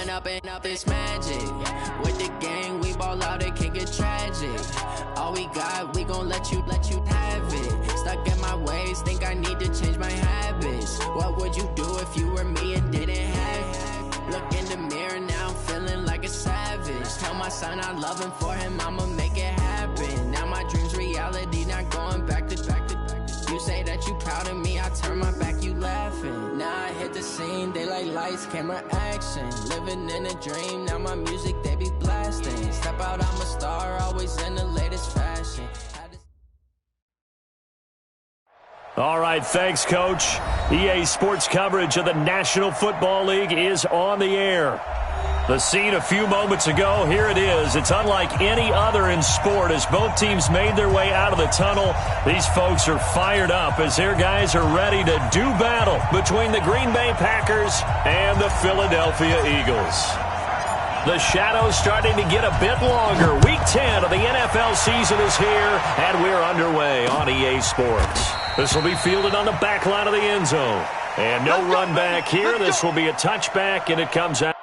Up and up, it's magic. With the gang, we ball out, it can get tragic. All we got, we gon' let you have it. Stuck in my ways, think I need to change my habits. What would you do if you were me and didn't have it? Look in the mirror, now I'm feeling like a savage. Tell my son I love him, for him I'ma make it happen. Now my dream's reality, not going back to. You say that you proud of me, I turn my back, you laughing. Now I hit the scene, daylight lights, camera action. Living in a dream, now my music, they be blasting. Step out, I'm a star, always in the latest fashion. All right, thanks, Coach. EA Sports coverage of the National Football League is on the air. The scene a few moments ago, here it is. It's unlike any other in sport as both teams made their way out of the tunnel. These folks are fired up as their guys are ready to do battle between the Green Bay Packers and the Philadelphia Eagles. The shadow's starting to get a bit longer. Week 10 of the NFL season is here, and we're underway on EA Sports. This will be fielded on the back line of the end zone. And no run back here. This will be a touchback, and it comes out.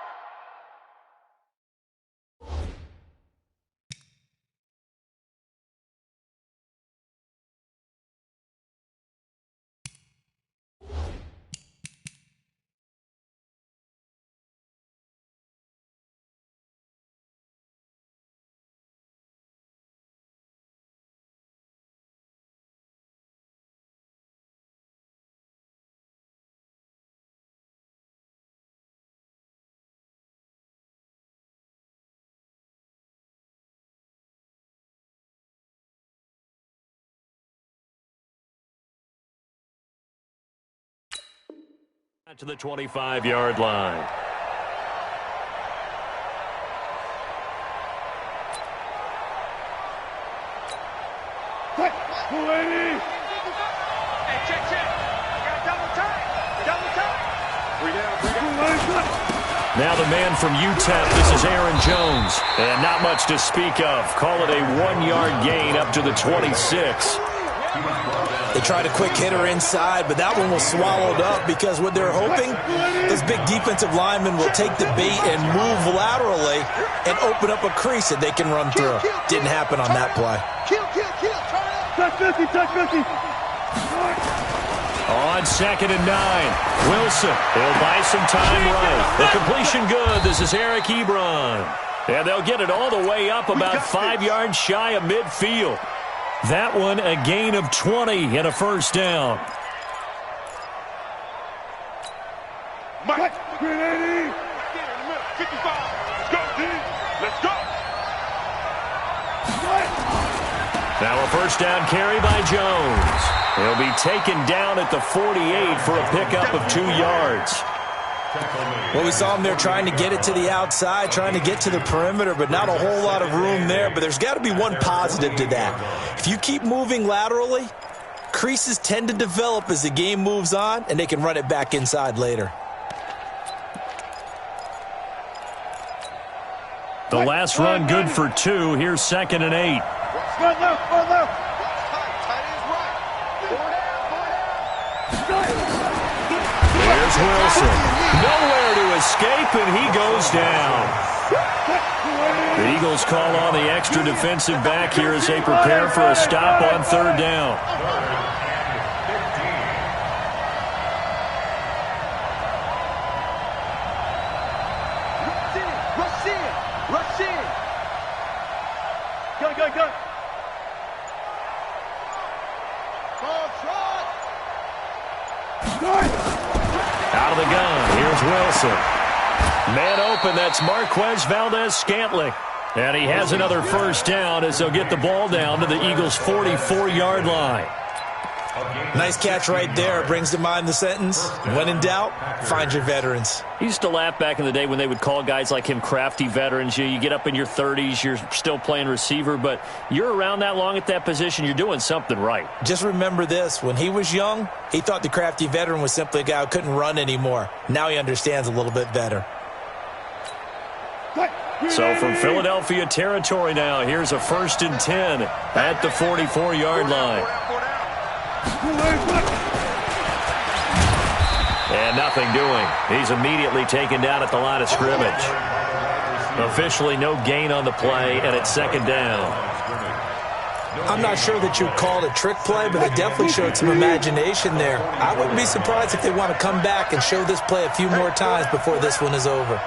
To the 25-yard line. Hey, check. I got double time. Now the man from UTEP, this is Aaron Jones. And not much to speak of. Call it a 1-yard gain up to the 26. They tried a quick hitter inside, but that one was swallowed up because what they're hoping, those big defensive linemen will take the bait and move laterally and open up a crease that they can run through. Didn't happen on that play. Touch 50. On 2nd and 9, Wilson. He'll buy some time right. The completion good. This is Eric Ebron. And they'll get it all the way up about 5 yards shy of midfield. That one a gain of 20 and a first down. Mike, 380. 55. Let's go, D. Let's go. Now a first down carry by Jones. He'll be taken down at the 48 for a pickup of 2 yards. Well, we saw him there trying to get it to the outside, trying to get to the perimeter, but not a whole lot of room there. But there's got to be one positive to that. If you keep moving laterally, creases tend to develop as the game moves on, and they can run it back inside later. The last run good for 2. Here's 2nd and 8. Run left. There's Wilson. Nowhere to escape, and he goes down. The Eagles call on the extra defensive back here as they prepare for a stop on 3rd down. Rush in. Go. Out of the gun, here's Wilson. Man open, that's Marquez Valdez-Scantling. And he has another first down as they'll get the ball down to the Eagles' 44-yard line. Nice catch right there. Brings to mind the sentence, when in doubt, find your veterans. I used to laugh back in the day when they would call guys like him crafty veterans. You get up in your 30s, you're still playing receiver, but you're around that long at that position, you're doing something right. Just remember this, when he was young, he thought the crafty veteran was simply a guy who couldn't run anymore. Now he understands a little bit better. So from Philadelphia territory now, here's a 1st and 10 at the 44-yard line. And nothing doing. He's immediately taken down at the line of scrimmage. Officially no gain on the play, and it's second down. I'm not sure that you'd call it a trick play, but it definitely showed some imagination there. I wouldn't be surprised if they want to come back and show this play a few more times before this one is over.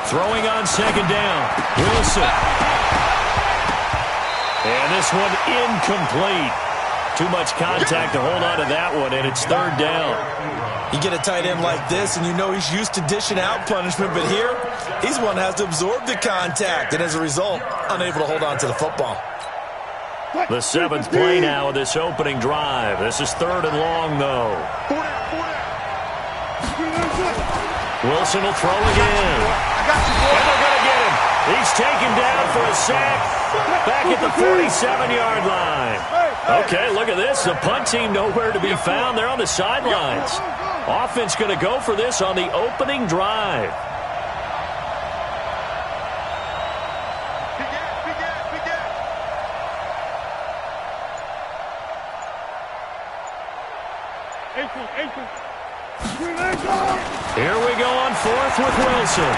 Throwing on second down. Wilson. And this one incomplete. Too much contact to hold on to that one, and it's third down. You get a tight end like this, and you know he's used to dishing out punishment, but here, he's one that has to absorb the contact, and as a result, unable to hold on to the football. The seventh play now of this opening drive. This is third and long, though. Wilson will throw again. And they're going to get him. He's taken down for a sack back at the 47-yard line. Okay, look at this. The punt team nowhere to be found. They're on the sidelines. Offense going to go for this on the opening drive. Here we go on fourth with Wilson.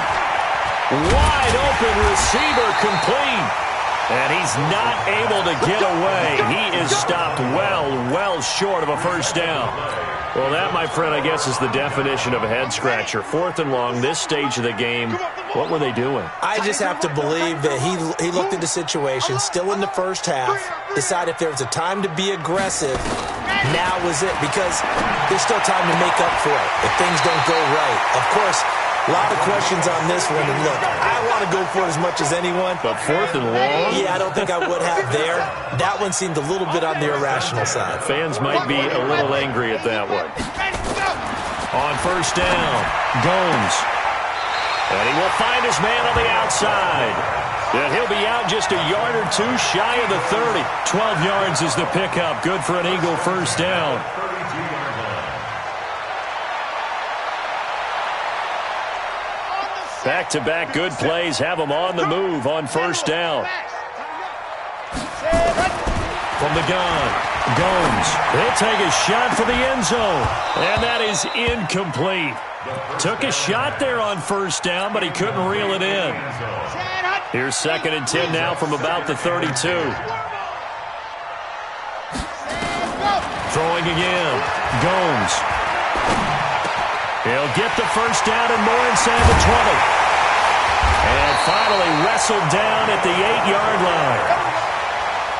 Wide open receiver complete. And he's not able to get away. He is stopped well short of a first down. Well, that, my friend, I guess is the definition of a head-scratcher. Fourth and long, this stage of the game. What were they doing? I just have to believe that he looked at the situation, still in the first half, decided if there was a time to be aggressive, now was it, because there's still time to make up for it if things don't go right. Of course, a lot of questions on this one, and look, I want to go for it as much as anyone. But fourth and long? Yeah, I don't think I would have there. That one seemed a little bit on the irrational side. Fans might be a little angry at that one. On first down, Gomes. And he will find his man on the outside. And he'll be out just a yard or two shy of the 30. 12 yards is the pickup. Good for an Eagle first down. Back-to-back good plays have them on the move on first down. From the gun, Gomes. He'll take a shot for the end zone. And that is incomplete. Took a shot there on first down, but he couldn't reel it in. Here's second and 10 now from about the 32. Throwing again. Gomes. He'll get the first down and more inside the 20. And finally wrestled down at the 8-yard line.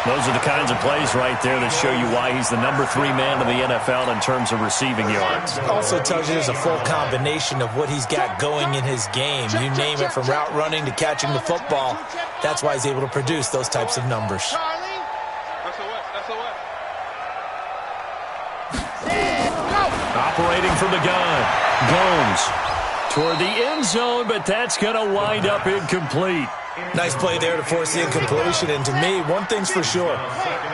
Those are the kinds of plays right there that show you why he's the number 3 man in the NFL in terms of receiving yards. Also tells you there's a full combination of what he's got going in his game. You name it, from route running to catching the football. That's why he's able to produce those types of numbers. Operating from the gun, Gomes toward the end zone, but that's going to wind up incomplete. Nice play there to force the incompletion, and to me, one thing's for sure.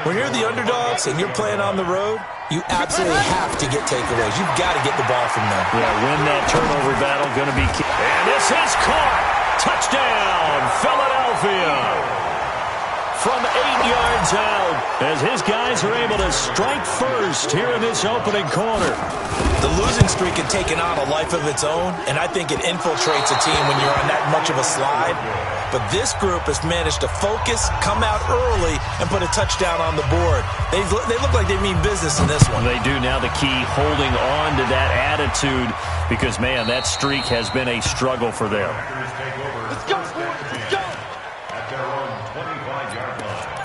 When you're the underdogs and you're playing on the road, you absolutely have to get takeaways. You've got to get the ball from them. Yeah, win that turnover battle, going to be key. And this is caught. Touchdown, Philadelphia. From 8 yards out, as his guys are able to strike first here in this opening quarter. The losing streak had taken on a life of its own, and I think it infiltrates a team when you're on that much of a slide. But this group has managed to focus, come out early, and put a touchdown on the board. They look like they mean business in this one. They do. Now the key, holding on to that attitude, because, man, that streak has been a struggle for them. Let's go, boys. Let's go. At their own 25-yard line.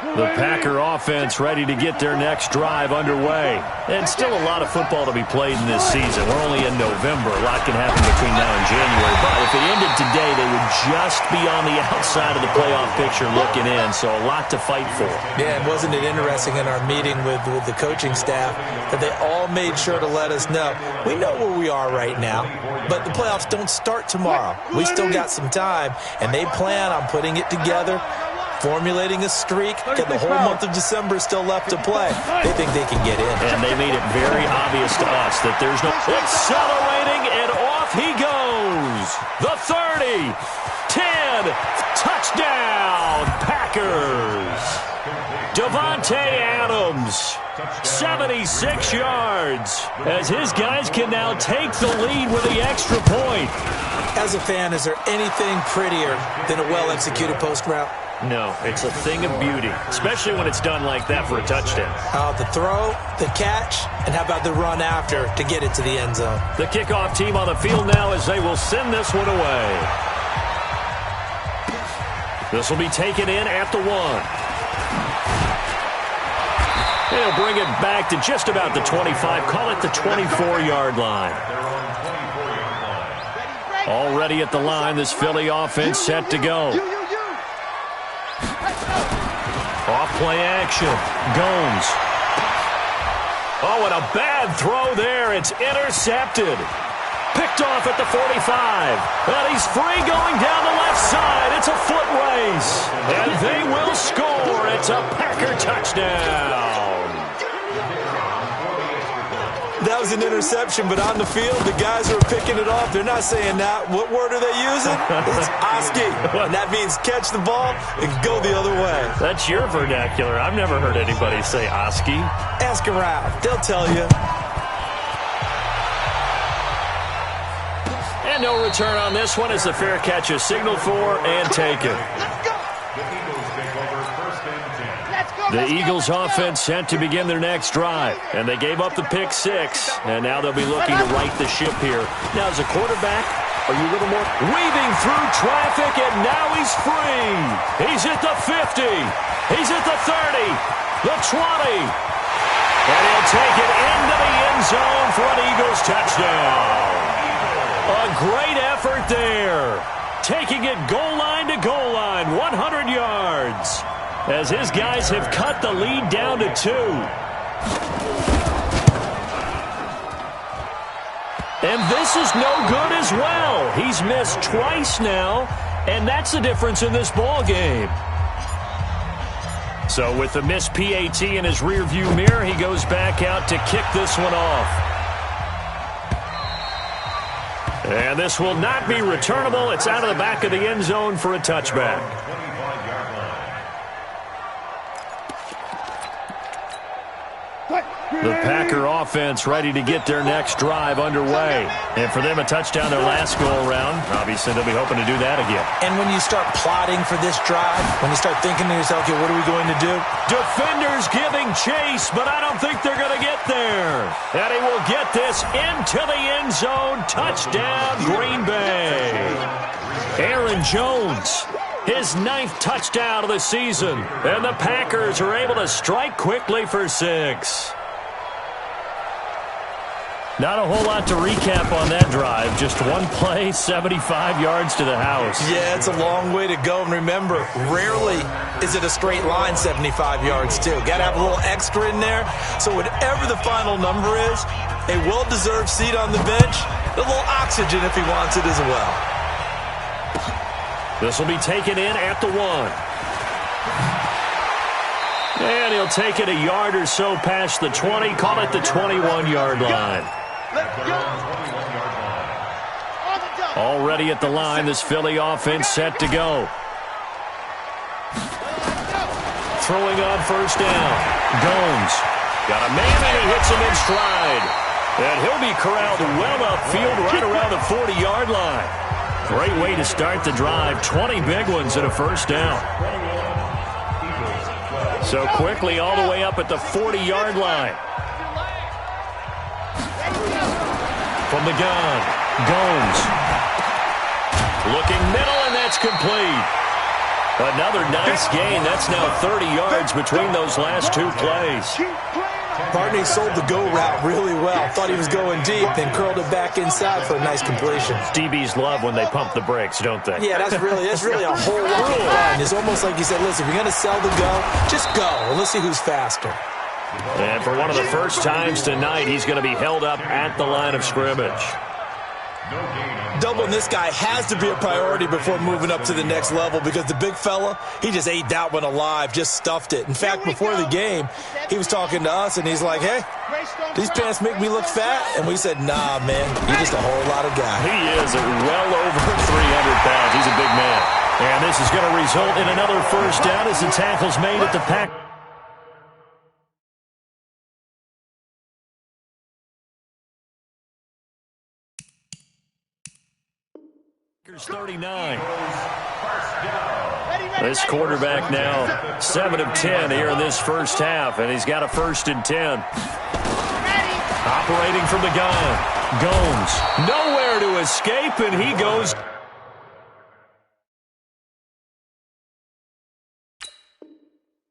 The Packer offense ready to get their next drive underway. And still a lot of football to be played in this season. We're only in November. A lot can happen between now and January. But if it ended today, they would just be on the outside of the playoff picture looking in. So a lot to fight for. Yeah, and wasn't it interesting in our meeting with the coaching staff that they all made sure to let us know, we know where we are right now, but the playoffs don't start tomorrow. We still got some time, and they plan on putting it together formulating a streak, get the whole month of December still left to play. They think they can get in. And they made it very obvious to us that there's no accelerating, and off he goes. The 30, 10, touchdown, Packers. Devontae Adams, 76 yards, as his guys can now take the lead with the extra point. As a fan, is there anything prettier than a well-executed post route? No, it's a thing of beauty, especially when it's done like that for a touchdown. The throw, the catch, and how about the run after to get it to the end zone? The kickoff team on the field now as they will send this one away. This will be taken in at the 1. They'll bring it back to just about the 25. Call it the 24-yard line. Already at the line, this Philly offense set to go. Off play action. Gomes. Oh, and a bad throw there. It's intercepted. Picked off at the 45. And he's free going down the left side. It's a foot race. And they will score. It's a Packer touchdown. That was an interception, but on the field, the guys who are picking it off, they're not saying that. What word are they using? It's Oski. And that means catch the ball and go the other way. That's your vernacular. I've never heard anybody say Oski. Ask around. They'll tell you. And no return on this one as the fair catch is signaled for and taken. The Eagles offense sent to begin their next drive, and they gave up the pick 6, and now they'll be looking to right the ship here. Now, as a quarterback, are you a little more weaving through traffic, and now he's free. He's at the 50. He's at the 30, the 20, and he'll take it into the end zone for an Eagles touchdown. A great effort there, taking it goal line to goal line, 100 yards. As his guys have cut the lead down to 2. And this is no good as well. He's missed twice now, and that's the difference in this ball game. So with the missed PAT in his rearview mirror, he goes back out to kick this one off. And this will not be returnable. It's out of the back of the end zone for a touchback. The Packer offense ready to get their next drive underway. And for them, a touchdown their last go-around. Obviously, they'll be hoping to do that again. And when you start plotting for this drive, when you start thinking to yourself, okay, what are we going to do? Defenders giving chase, but I don't think they're going to get there. And he will get this into the end zone. Touchdown, Green Bay. Aaron Jones, his 9th touchdown of the season. And the Packers are able to strike quickly for 6. Not a whole lot to recap on that drive. Just one play, 75 yards to the house. Yeah, it's a long way to go. And remember, rarely is it a straight line 75 yards, too. Got to have a little extra in there. So whatever the final number is, a well-deserved seat on the bench, a little oxygen if he wants it as well. This will be taken in at the 1. And he'll take it a yard or so past the 20. Call it the 21-yard line. Already at the line, this Philly offense set to go. Throwing on first down. Gomes got a man and he hits him in stride. And he'll be corralled well upfield right around the 40-yard line. Great way to start the drive. 20 big ones and a first down. So quickly all the way up at the 40-yard line. From the gun, Gomes. Looking middle, and that's complete. Another nice gain. That's now 30 yards between those last 2 plays. Barney sold the go route really well. Thought he was going deep, then curled it back inside for a nice completion. DBs love when they pump the brakes, don't they? Yeah, that's really a whole lot of fun. It's almost like you said, listen, if you're going to sell the go, just go. And let's see who's faster. And for one of the first times tonight, he's going to be held up at the line of scrimmage. Doubling this guy has to be a priority before moving up to the next level because the big fella, he just ate that one alive, just stuffed it. In fact, before the game, he was talking to us, and he's like, hey, these pants make me look fat. And we said, nah, man, you're just a whole lot of guy. He is well over 300 pounds. He's a big man. And this is going to result in another first down as the tackle's made at the pack. 39. This quarterback now 7 of 10 here in this first half, and he's got a 1st and 10. Operating from the gun. Gomes nowhere to escape, and he goes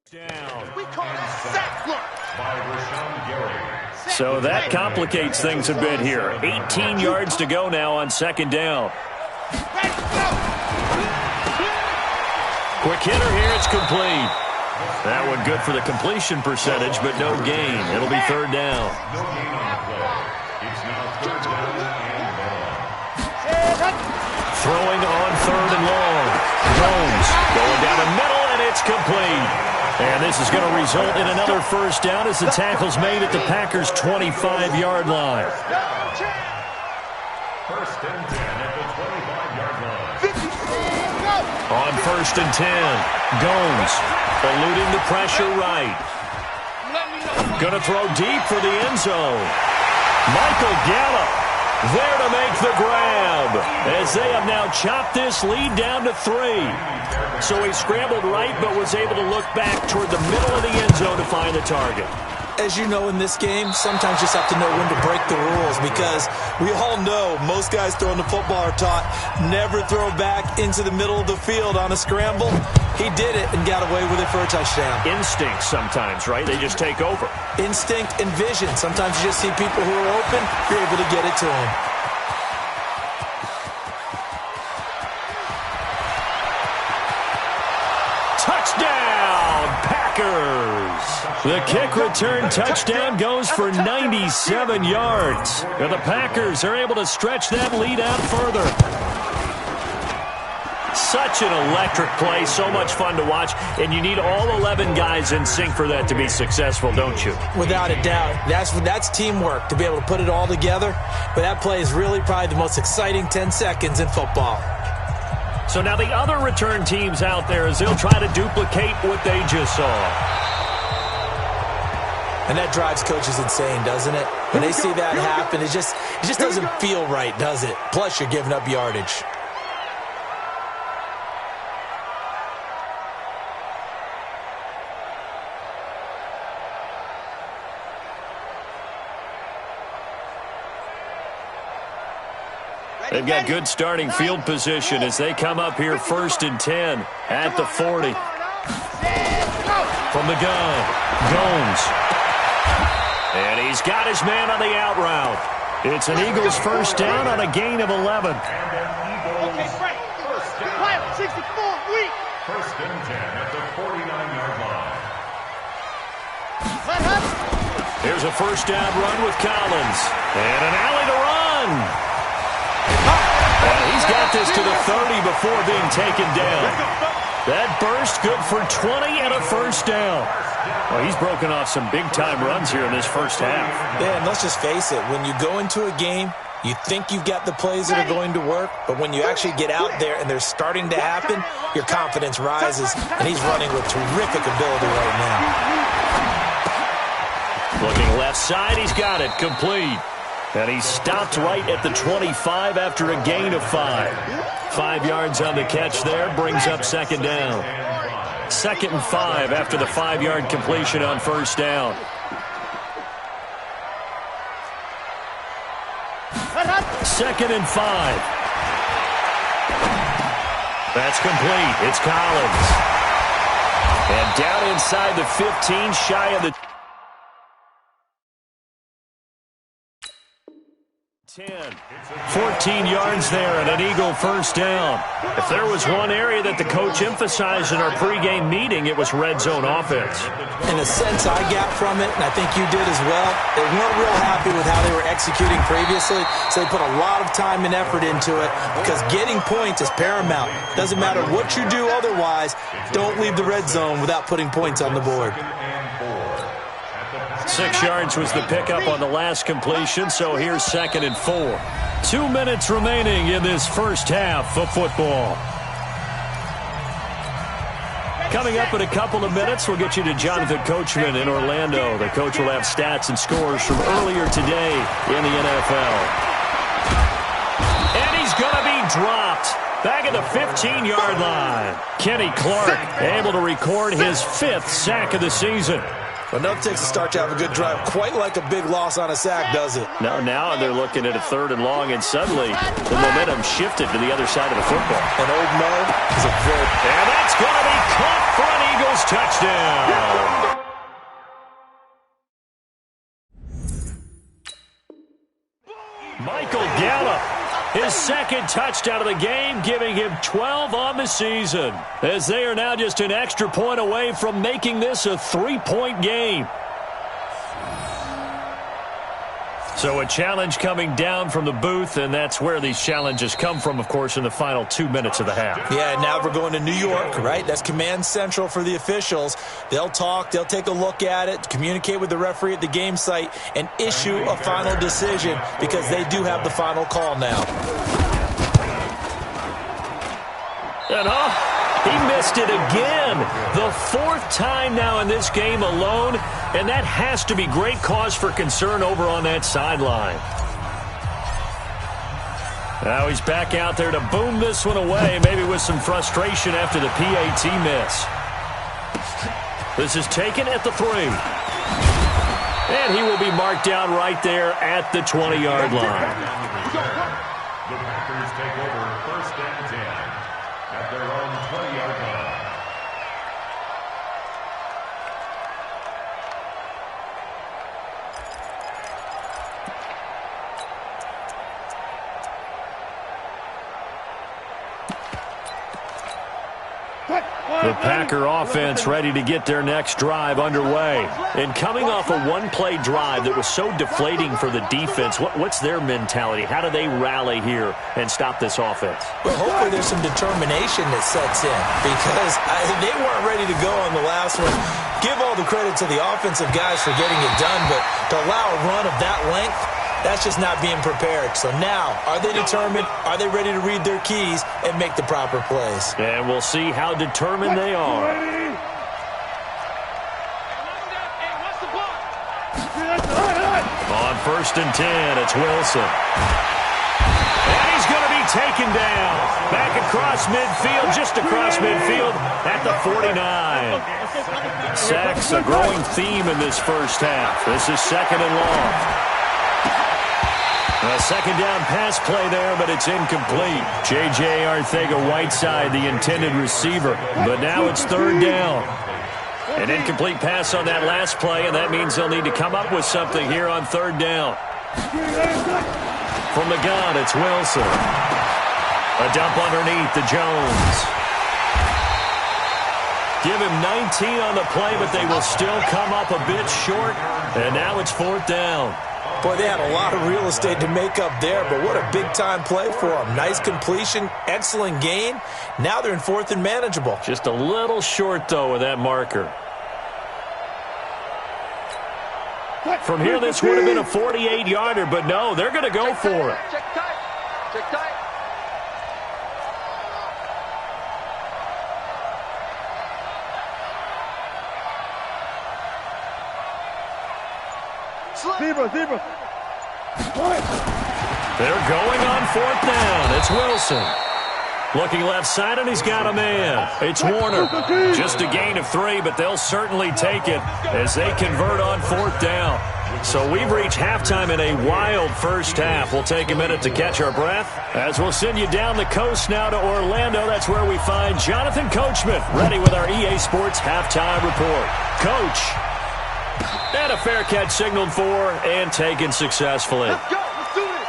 down. So that complicates things a bit here. 18 yards to go now on 2nd down. Quick hitter here, it's complete. That one good for the completion percentage, but no gain. It'll be 3rd down. No gain on the play. It's now 3rd down and long. Throwing on 3rd and long. Jones going down the middle, and it's complete. And this is going to result in another first down as the tackle's made at the Packers' 25-yard line. 1st and 10 at the 25-yard line. On 1st and 10, Gomes eluding the pressure right. Going to throw deep for the end zone. Michael Gallup there to make the grab as they have now chopped this lead down to 3. So he scrambled right but was able to look back toward the middle of the end zone to find the target. As you know, in this game, sometimes you just have to know when to break the rules because we all know most guys throwing the football are taught never throw back into the middle of the field on a scramble. He did it and got away with it for a touchdown. Instinct sometimes, right? They just take over. Instinct and vision. Sometimes you just see people who are open, you're able to get it to them. Touchdown, Packers! The kick return touchdown goes for 97 yards. And the Packers are able to stretch that lead out further. Such an electric play, so much fun to watch, and you need all 11 guys in sync for that to be successful, don't you? Without a doubt. That's teamwork, to be able to put it all together. But that play is really probably the most exciting 10 seconds in football. So now the other return teams out there as they'll try to duplicate what they just saw. And that drives coaches insane, doesn't it? When they see that happen, it just doesn't feel right, does it? Plus, you're giving up yardage. They've got good starting field position as they come up here 1st and 10 at the 40. From the gun, Gomes. And he's got his man on the out route. It's an Eagles first down on a gain of 11. And an Eagles first down. 1st and 10 at the 49-yard line. Here's a first down run with Collins. And an alley to run. And he's got this to the 30 before being taken down. That burst good for 20 and a first down. Well, he's broken off some big-time runs here in this first half. Yeah, and let's just face it. When you go into a game, you think you've got the plays that are going to work, but when you actually get out there and they're starting to happen, your confidence rises, and he's running with terrific ability right now. Looking left side, he's got it, complete. And he stopped right at the 25 after a gain of 5. 5 yards on the catch there, brings up 2nd down. 2nd and 5 after the 5-yard completion on first down. Second and 5. That's complete. It's Collins. And down inside the 15, shy of the 10. 14 yards there and an Eagle first down. If there was one area that the coach emphasized in our pregame meeting, it was red zone offense. In a sense, I got from it, and I think you did as well, they weren't real happy with how they were executing previously, so they put a lot of time and effort into it because getting points is paramount. Doesn't matter what you do otherwise, don't leave the red zone without putting points on the board. 6 yards was the pickup on the last completion, so here's 2nd and 4. 2 minutes remaining in this first half of football. Coming up in a couple of minutes, we'll get you to Jonathan Coachman in Orlando. The coach will have stats and scores from earlier today in the NFL. And he's going to be dropped. Back at the 15-yard line. Kenny Clark able to record his 5th sack of the season. Enough takes a start to have a good drive. Quite like a big loss on a sack, does it? Now they're looking at a 3rd and long, and suddenly the momentum shifted to the other side of the football. And old Mo is a very... And that's going to be caught for an Eagles touchdown. Michael Gallup, his 2nd touchdown of the game, giving him 12 on the season, as they are now just an extra point away from making this a 3-point game. So a challenge coming down from the booth, and that's where these challenges come from, of course, in the final 2 minutes of the half. Yeah, now we're going to New York, right? That's command central for the officials. They'll talk, they'll take a look at it, communicate with the referee at the game site, and issue a final decision because they do have the final call now. And he missed it again. The 4th time now in this game alone, and that has to be great cause for concern over on that sideline. Now he's back out there to boom this one away, maybe with some frustration after the PAT miss. This is taken at the 3. And he will be marked down right there at the 20-yard line. The Packers take over 1st and 10 at their own 20-yard line. The Packer offense ready to get their next drive underway. And coming off a one-play drive that was so deflating for the defense, what's their mentality? How do they rally here and stop this offense? Well, hopefully there's some determination that sets in because they weren't ready to go on the last one. Give all the credit to the offensive guys for getting it done, but to allow a run of that length, that's just not being prepared. So now, are they determined? Are they ready to read their keys and make the proper plays? And we'll see how determined they are. On 1st and 10, it's Wilson. And he's going to be taken down. Back across midfield, just across midfield at the 49. Sacks, a growing theme in this first half. This is 2nd and long. A 2nd down pass play there, but it's incomplete. J.J. Arcega-Whiteside, the intended receiver. But now it's 3rd down. An incomplete pass on that last play, and that means they'll need to come up with something here on 3rd down. From the gun, it's Wilson. A dump underneath to Jones. Give him 19 on the play, but they will still come up a bit short. And now it's 4th down. Boy, they had a lot of real estate to make up there, but what a big-time play for them. Nice completion, excellent gain. Now they're in 4th and manageable. Just a little short, though, with that marker. From here, this would have been a 48-yarder, but no, they're going to go for it. Check tight. Check tight. Zebra. They're going on 4th down. It's Wilson. Looking left side, and he's got a man. It's Warner. Just a gain of 3, but they'll certainly take it as they convert on 4th down. So we've reached halftime in a wild first half. We'll take a minute to catch our breath as we'll send you down the coast now to Orlando. That's where we find Jonathan Coachman, ready with our EA Sports halftime report. Coach. And a fair catch signaled for and taken successfully. Let's go. Let's do this.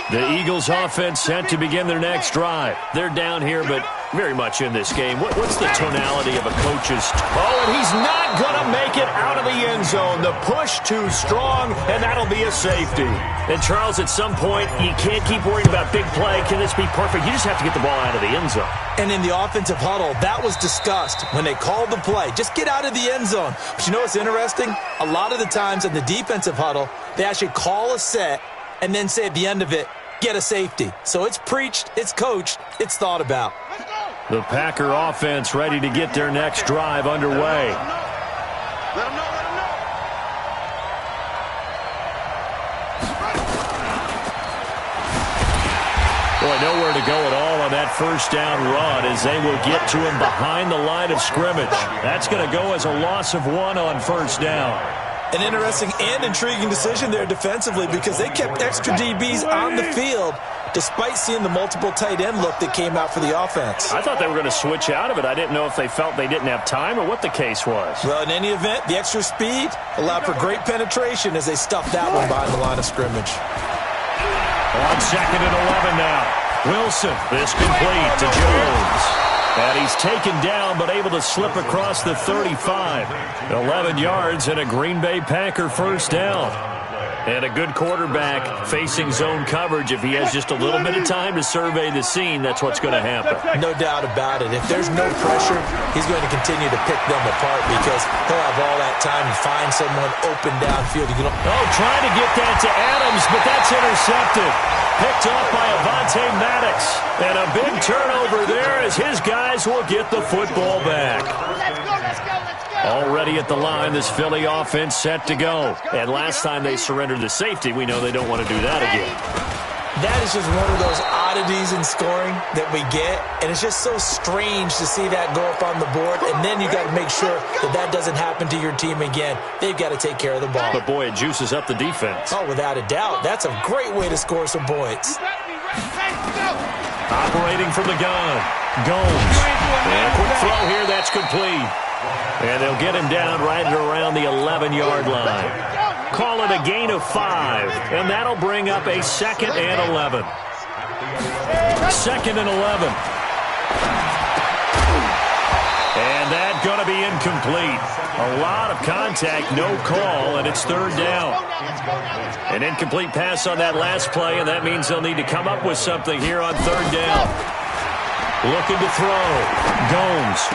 The Eagles offense set to begin their next drive. They're down here, but very much in this game. What's the tonality of a coach's... Oh, and he's not going to make it out of the end zone. The push too strong, and that'll be a safety. And, Charles, at some point, you can't keep worrying about big play. Can this be perfect? You just have to get the ball out of the end zone. And in the offensive huddle, that was discussed when they called the play. Just get out of the end zone. But you know what's interesting? A lot of the times in the defensive huddle, they actually call a set and then say at the end of it, get a safety. So it's preached, it's coached, it's thought about. The Packer offense ready to get their next drive underway. Let him know. Boy, nowhere to go at all on that first down run as they will get to him behind the line of scrimmage. That's going to go as a loss of 1 on first down. An interesting and intriguing decision there defensively because they kept extra DBs on the field despite seeing the multiple tight end look that came out for the offense. I thought they were going to switch out of it. I didn't know if they felt they didn't have time or what the case was. Well, in any event, the extra speed allowed for great penetration as they stuffed that one behind the line of scrimmage. On 2nd and 11 now. Wilson, this complete to Jones. And he's taken down but able to slip across the 35. 11 yards and a Green Bay Packer first down. And a good quarterback facing zone coverage. If he has just a little bit of time to survey the scene, that's what's going to happen. No doubt about it. If there's no pressure, he's going to continue to pick them apart because he'll have all that time to find someone open downfield. Trying to get that to Adams, but that's intercepted. Picked off by Avonte Maddox. And a big turnover there as his guys will get the football back. Let's go. Already at the line, this Philly offense set to go. And last time they surrendered the safety, we know they don't want to do that again. That is just one of those oddities in scoring that we get, and it's just so strange to see that go up on the board, and then you got to make sure that that doesn't happen to your team again. They've got to take care of the ball. But, boy, it juices up the defense. Oh, without a doubt. That's a great way to score some points. Operating from the gun, Gomes. And a quick throw here, that's complete. And they'll get him down right around the 11-yard line. Call it a gain of 5, and that'll bring up a 2nd and 11. 2nd and 11. And that's going to be incomplete. A lot of contact, no call, and it's 3rd down. An incomplete pass on that last play, and that means they'll need to come up with something here on 3rd down. Looking to throw. Gomes.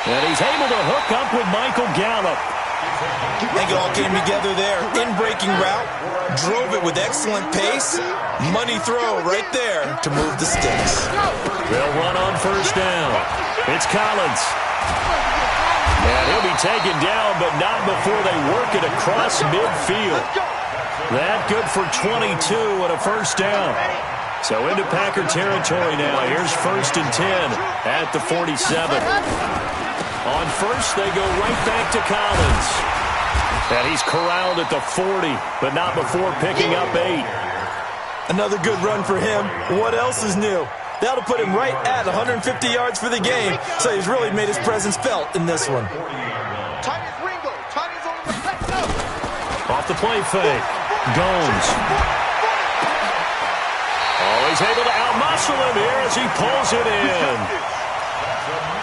And he's able to hook up with Michael Gallup. I think it all came together there. In-breaking route, drove it with excellent pace. Money throw right there to move the sticks. They'll run on first down. It's Collins. And he'll be taken down, but not before they work it across midfield. That good for 22 and a first down. So into Packer territory now. Here's 1st and 10 at the 47. On first, they go right back to Collins. And he's corralled at the 40, but not before picking up 8. Another good run for him. What else is new? That'll put him right at 150 yards for the game, so he's really made his presence felt in this one. Off the play fake. Gomes. Oh, he's able to outmuscle him here as he pulls it in.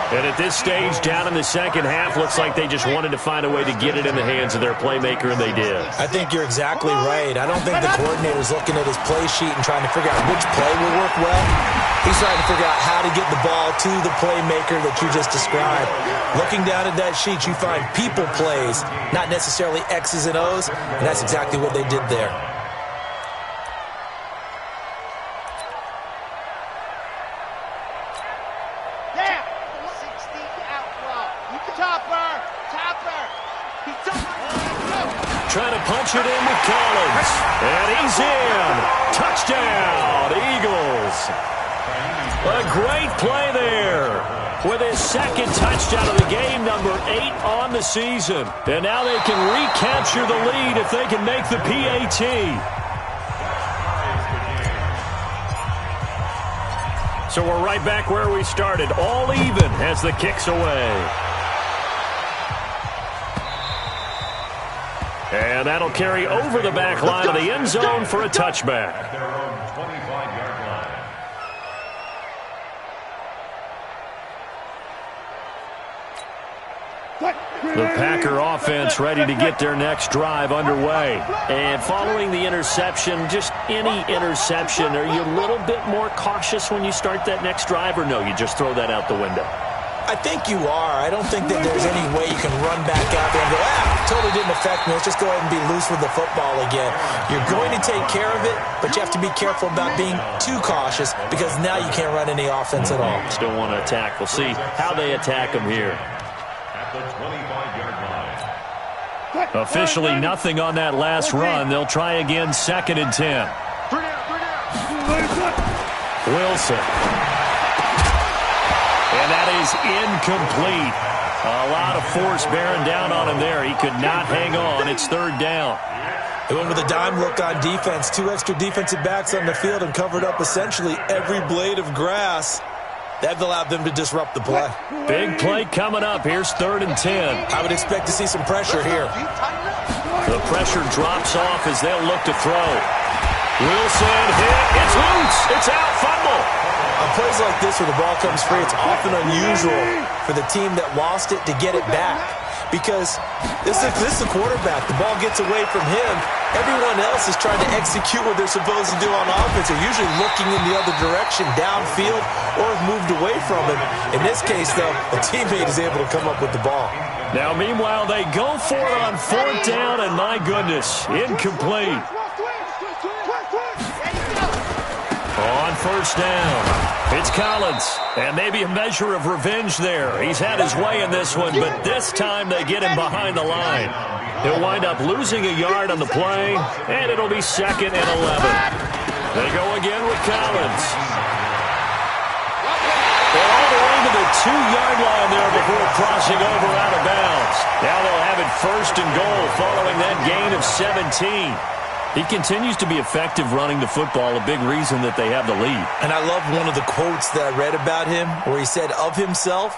And at this stage, down in the second half, looks like they just wanted to find a way to get it in the hands of their playmaker, and they did. I think you're exactly right. I don't think the coordinator's looking at his play sheet and trying to figure out which play will work well. He's trying to figure out how to get the ball to the playmaker that you just described. Looking down at that sheet, you find people plays, not necessarily X's and O's, and that's exactly what they did there. Trying to punch it in with Collins. And he's in. Touchdown, Eagles. A great play there with his 2nd touchdown of the game, number 8 on the season. And now they can recapture the lead if they can make the PAT. So we're right back where we started, all even as the kick's away. And that'll carry over the back line of the end zone for a touchback. 25-yard line. The Packer offense ready to get their next drive underway. And following the interception, just any interception, are you a little bit more cautious when you start that next drive, or no, you just throw that out the window? I think you are. I don't think that there's any way you can run back out there and go, totally didn't affect me. Let's just go ahead and be loose with the football again. You're going to take care of it, but you have to be careful about being too cautious because now you can't run any offense at all. Still want to attack. We'll see how they attack them here. At the 25-yard line. Officially nothing on that last run. They'll try again, 2nd and 10. Wilson. And that is incomplete. A lot of force bearing down on him there. He could not hang on. It's 3rd down. They went with a dime look on defense. 2 extra defensive backs on the field and covered up essentially every blade of grass. That allowed them to disrupt the play. Big play coming up. Here's 3rd and 10. I would expect to see some pressure here. The pressure drops off as they'll look to throw. Wilson hit. It's loose. It's out. Fumble. On plays like this where the ball comes free, it's often unusual for the team that lost it to get it back. Because this is the quarterback. The ball gets away from him. Everyone else is trying to execute what they're supposed to do on offense. They're usually looking in the other direction, downfield, or have moved away from him. In this case, though, a teammate is able to come up with the ball. Now, meanwhile, they go for it on 4th down, and my goodness, incomplete. On 1st down, it's Collins, and maybe a measure of revenge there. He's had his way in this one, but this time they get him behind the line. He'll wind up losing a yard on the play, and it'll be 2nd and 11. They go again with Collins. They're all the way to the 2-yard line there before crossing over out of bounds. Now they'll have it 1st and goal following that gain of 17. He continues to be effective running the football, a big reason that they have the lead. And I love one of the quotes that I read about him where he said of himself,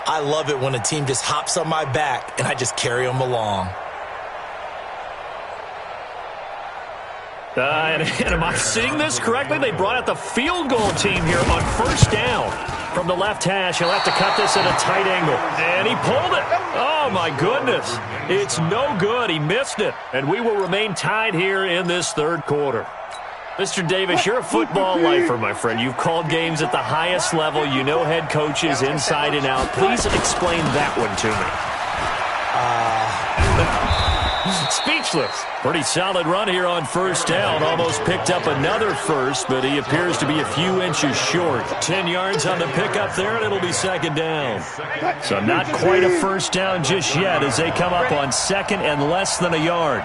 I love it when a team just hops on my back and I just carry them along. And am I seeing this correctly? They brought out the field goal team here on 1st down. From the left hash, he'll have to cut this at a tight angle. And he pulled it. Oh, my goodness. It's no good. He missed it. And we will remain tied here in this 3rd quarter. Mr. Davis, you're a football lifer, my friend. You've called games at the highest level. You know head coaches inside and out. Please explain that one to me. Speechless. Pretty solid run here on 1st down. Almost picked up another first, but he appears to be a few inches short. 10 yards on the pickup there, and it'll be 2nd down. So not quite a 1st down just yet as they come up on 2nd and less than a yard.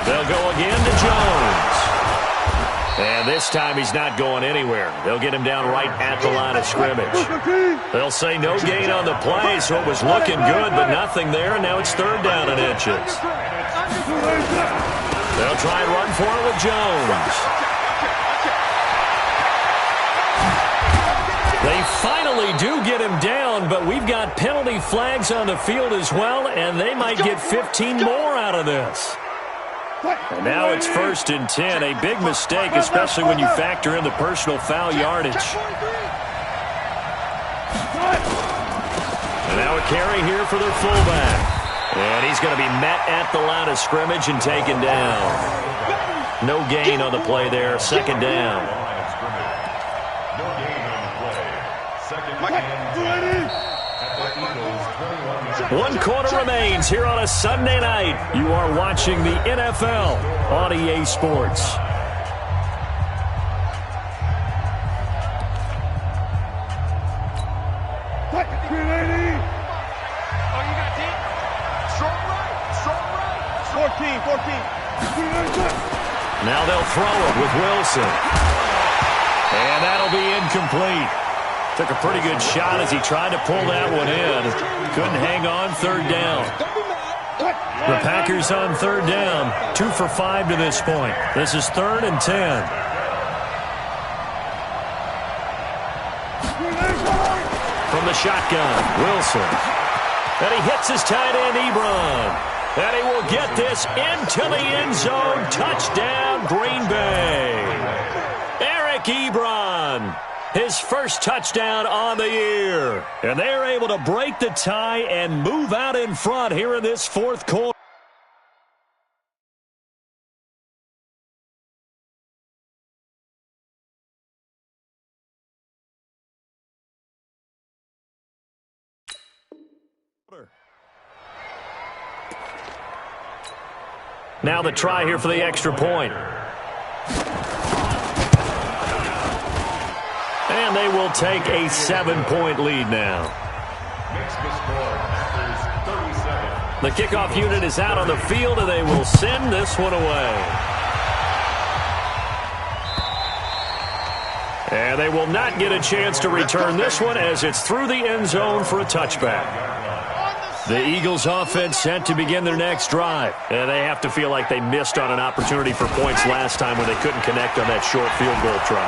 They'll go again to Jones. And this time he's not going anywhere. They'll get him down right at the line of scrimmage. They'll say no gain on the play, so it was looking good, but nothing there, and now it's 3rd down and inches. They'll try and run for it with Jones. They finally do get him down, but we've got penalty flags on the field as well, and they might get 15 more out of this. And now it's 1st and 10, a big mistake, especially when you factor in the personal foul yardage. And now a carry here for their fullback. And he's going to be met at the line of scrimmage and taken down. No gain on the play there, 2nd down. 1 quarter remains here on a Sunday night. You are watching the NFL on EA Sports. Now they'll throw it with Wilson. And that'll be incomplete. Took a pretty good shot as he tried to pull that one in. Couldn't hang on, 3rd down. The Packers on 3rd down. 2 for 5 to this point. This is 3rd and 10. From the shotgun, Wilson. And he hits his tight end, Ebron. And he will get this into the end zone. Touchdown, Green Bay. Eric Ebron, his first touchdown on the year. And they're able to break the tie and move out in front here in this fourth quarter. Now the try here for the extra point. And they will take a 7-point lead now. The kickoff unit is out on the field, and they will send this one away. And they will not get a chance to return this one as it's through the end zone for a touchback. The Eagles offense set to begin their next drive. And they have to feel like they missed on an opportunity for points last time when they couldn't connect on that short field goal try.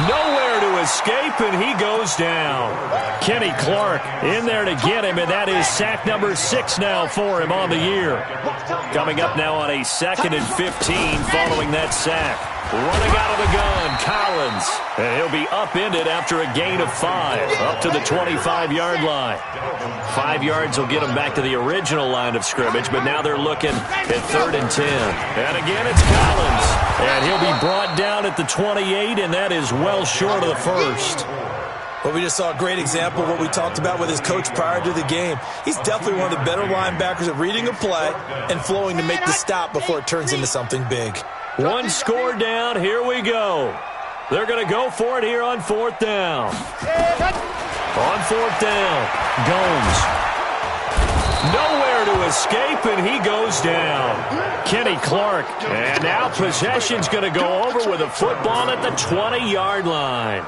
Nowhere to escape, and he goes down. Kenny Clark in there to get him, and that is sack number 6 now for him on the year. Coming up now on a 2nd and 15 following that sack. Running out of the gun, Collins. And he'll be upended after a gain of 5, up to the 25-yard line. 5 yards will get him back to the original line of scrimmage, but now they're looking at 3rd and 10. And again, it's Collins. And he'll be brought down at the 28, and that is well short of the first. Well, we just saw a great example of what we talked about with his coach prior to the game. He's definitely one of the better linebackers at reading a play and flowing to make the stop before it turns into something big. One score down. Here we go. They're going to go for it here on 4th down. On 4th down, Gomes. Nowhere to escape, and he goes down. Kenny Clark. And now possession's going to go over with a football at the 20-yard line.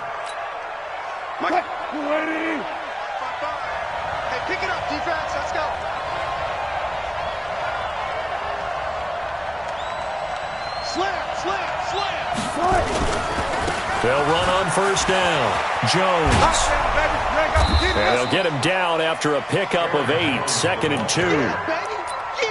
Hey, pick it up, defense. Let's go. Slam. They'll run on 1st down. Jones. And they'll get him down after a pickup of 8. 2nd and 2.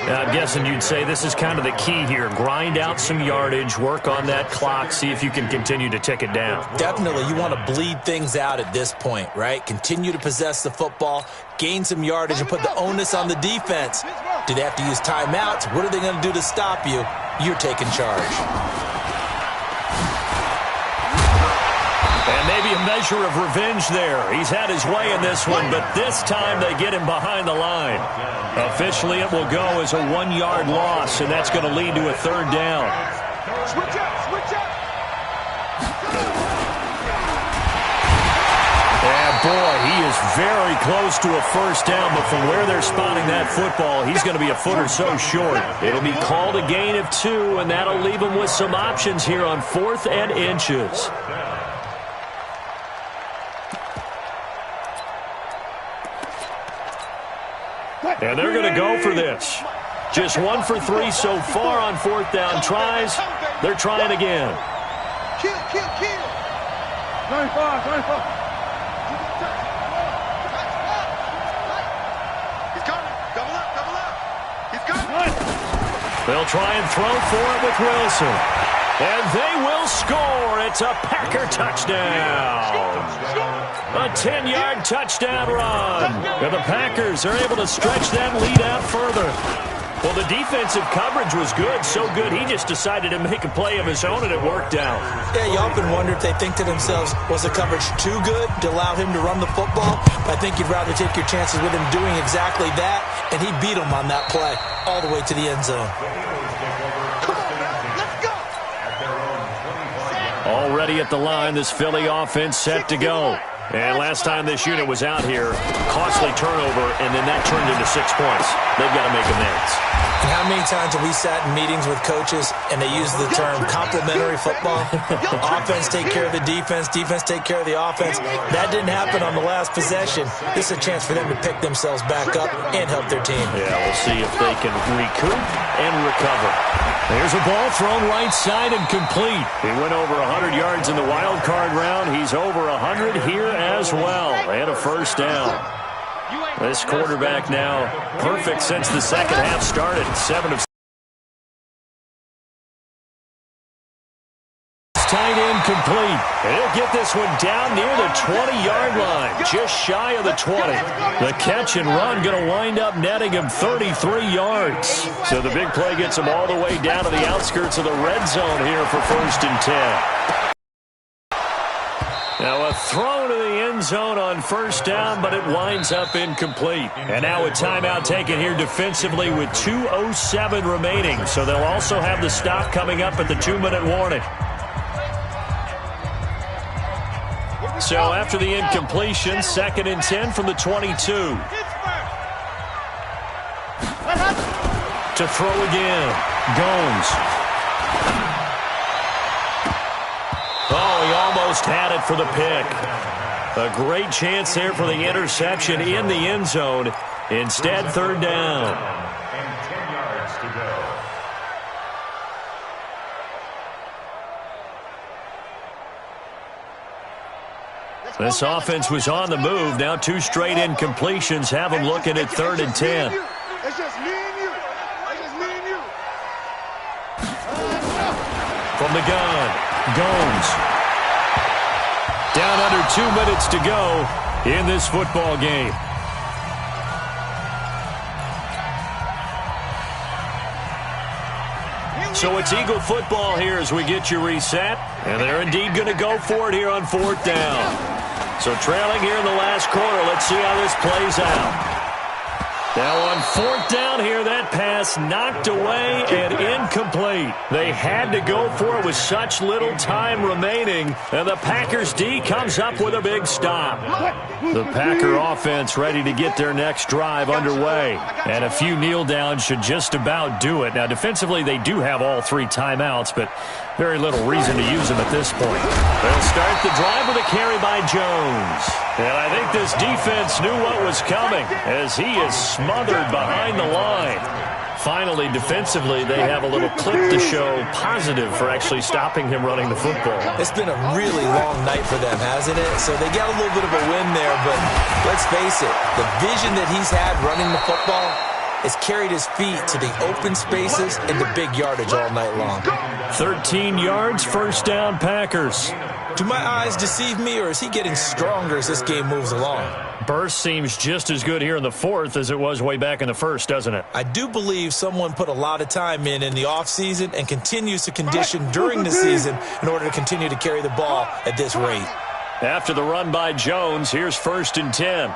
Now, I'm guessing you'd say this is kind of the key here. Grind out some yardage, work on that clock, see if you can continue to tick it down. Definitely. You want to bleed things out at this point, right? Continue to possess the football, gain some yardage, and put the onus on the defense. Do they have to use timeouts? What are they going to do to stop you? You're taking charge. And maybe a measure of revenge there. He's had his way in this one, but this time they get him behind the line. Officially, it will go as a 1-yard loss, and that's going to lead to a 3rd down. Switch up. And boy, he is very close to a 1st down, but from where they're spotting that football, he's going to be a foot or so short. It'll be called a gain of 2, and that'll leave him with some options here on 4th and inches. And they're going to go for this. Just 1 for 3 so far on 4th down tries. They're trying again. Kill. 95. He's coming. Double up. He's coming. They'll try and throw for it with Wilson. And they will score. It's a Packer touchdown. A 10-yard touchdown run. And the Packers are able to stretch that lead out further. Well, the defensive coverage was good, so good he just decided to make a play of his own, and it worked out. Yeah, you often wonder if they think to themselves, was the coverage too good to allow him to run the football? But I think you'd rather take your chances with him doing exactly that, and he beat him on that play all the way to the end zone. Already at the line, this Philly offense set to go. And last time this unit was out here, costly turnover, and then that turned into 6 points. They've got to make amends. And how many times have we sat in meetings with coaches and they use the term complementary football? Offense take care of the defense, defense take care of the offense. That didn't happen on the last possession. This is a chance for them to pick themselves back up and help their team. Yeah, we'll see if they can recoup and recover. There's a ball thrown right side and complete. He went over 100 yards in the wild card round. He's over 100 here as well. And a 1st down. This quarterback now perfect since the second half started. 7 of 6. Tight end complete. He'll get this one down near the 20-yard line, just shy of the 20. The catch and run going to wind up netting him 33 yards. So the big play gets him all the way down to the outskirts of the red zone here for 1st and 10. Now a throw to the end zone on 1st down, but it winds up incomplete. And now a timeout taken here defensively with 2:07 remaining. So they'll also have the stop coming up at the 2-minute warning. So after the incompletion, 2nd and 10 from the 22. To throw again. Gomes. Oh, he almost had it for the pick. A great chance there for the interception in the end zone. Instead, 3rd down. And 10 yards to go. This offense was on the move. Now 2 straight incompletions have them looking at 3rd and 10. It's just me and you. It's just me and you. From the gun, Gomes. Down under 2 minutes to go in this football game. So it's Eagle football here as we get you reset. And they're indeed going to go for it here on 4th down. So trailing here in the last quarter. Let's see how this plays out. Now on 4th down here, that pass knocked away and incomplete. They had to go for it with such little time remaining, and the Packers D comes up with a big stop. The Packer offense ready to get their next drive underway, and a few kneel downs should just about do it. Now defensively, they do have all 3 timeouts, but very little reason to use them at this point. They'll start the drive with a carry by Jones. And I think this defense knew what was coming as he is smothered behind the line. Finally, defensively, they have a little clip to show positive for actually stopping him running the football. It's been a really long night for them, hasn't it? So they got a little bit of a win there, but let's face it, the vision that he's had running the football has carried his feet to the open spaces and the big yardage all night long. 13 yards, 1st down, Packers. Do my eyes deceive me, or is he getting stronger as this game moves along? Burst seems just as good here in the 4th as it was way back in the 1st, doesn't it? I do believe someone put a lot of time in the offseason and continues to condition during the season in order to continue to carry the ball at this rate. After the run by Jones, here's 1st and 10.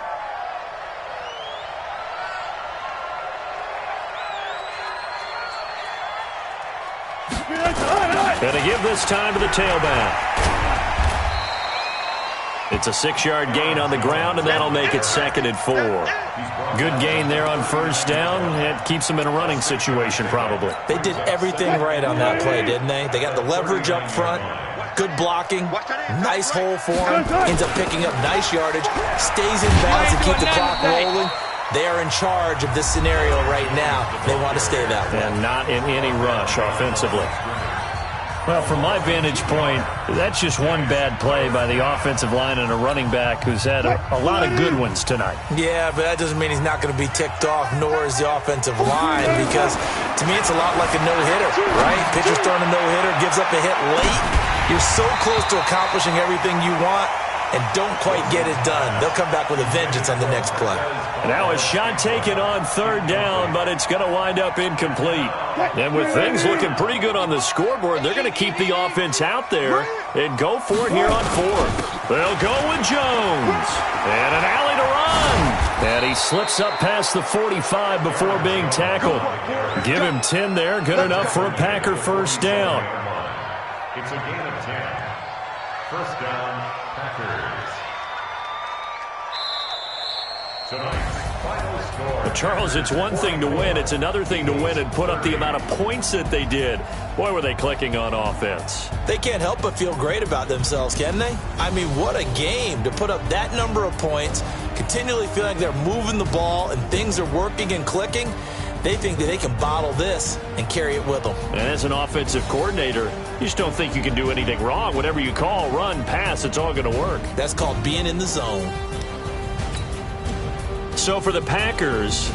And to give this time to the tailback. It's a 6-yard gain on the ground, and that'll make it 2nd and 4. Good gain there on 1st down. It keeps them in a running situation, probably. They did everything right on that play, didn't they? They got the leverage up front, good blocking, nice hole for him, ends up picking up nice yardage, stays in bounds to keep the clock rolling. They are in charge of this scenario right now. They want to stay that way. And not in any rush offensively. Well, from my vantage point, that's just one bad play by the offensive line and a running back who's had a lot of good ones tonight. Yeah, but that doesn't mean he's not going to be ticked off, nor is the offensive line, because to me it's a lot like a no-hitter, right? Pitcher's throwing a no-hitter, gives up a hit late. You're so close to accomplishing everything you want and don't quite get it done. They'll come back with a vengeance on the next play. Now a shot taken on 3rd down, but it's going to wind up incomplete. And with things looking pretty good on the scoreboard, they're going to keep the offense out there and go for it here on 4th. They'll go with Jones. And an alley to run. And he slips up past the 45 before being tackled. Give him 10 there. Good enough for a Packer 1st down. It's a gain of 10. 1st down, Packers. Well, Charles, it's one thing to win. It's another thing to win and put up the amount of points that they did. Boy, were they clicking on offense. They can't help but feel great about themselves, can they? I mean, what a game to put up that number of points, continually feel like they're moving the ball and things are working and clicking. They think that they can bottle this and carry it with them. And as an offensive coordinator, you just don't think you can do anything wrong. Whatever you call, run, pass, it's all going to work. That's called being in the zone. So for the Packers,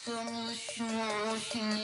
Tell me what you want, what you need.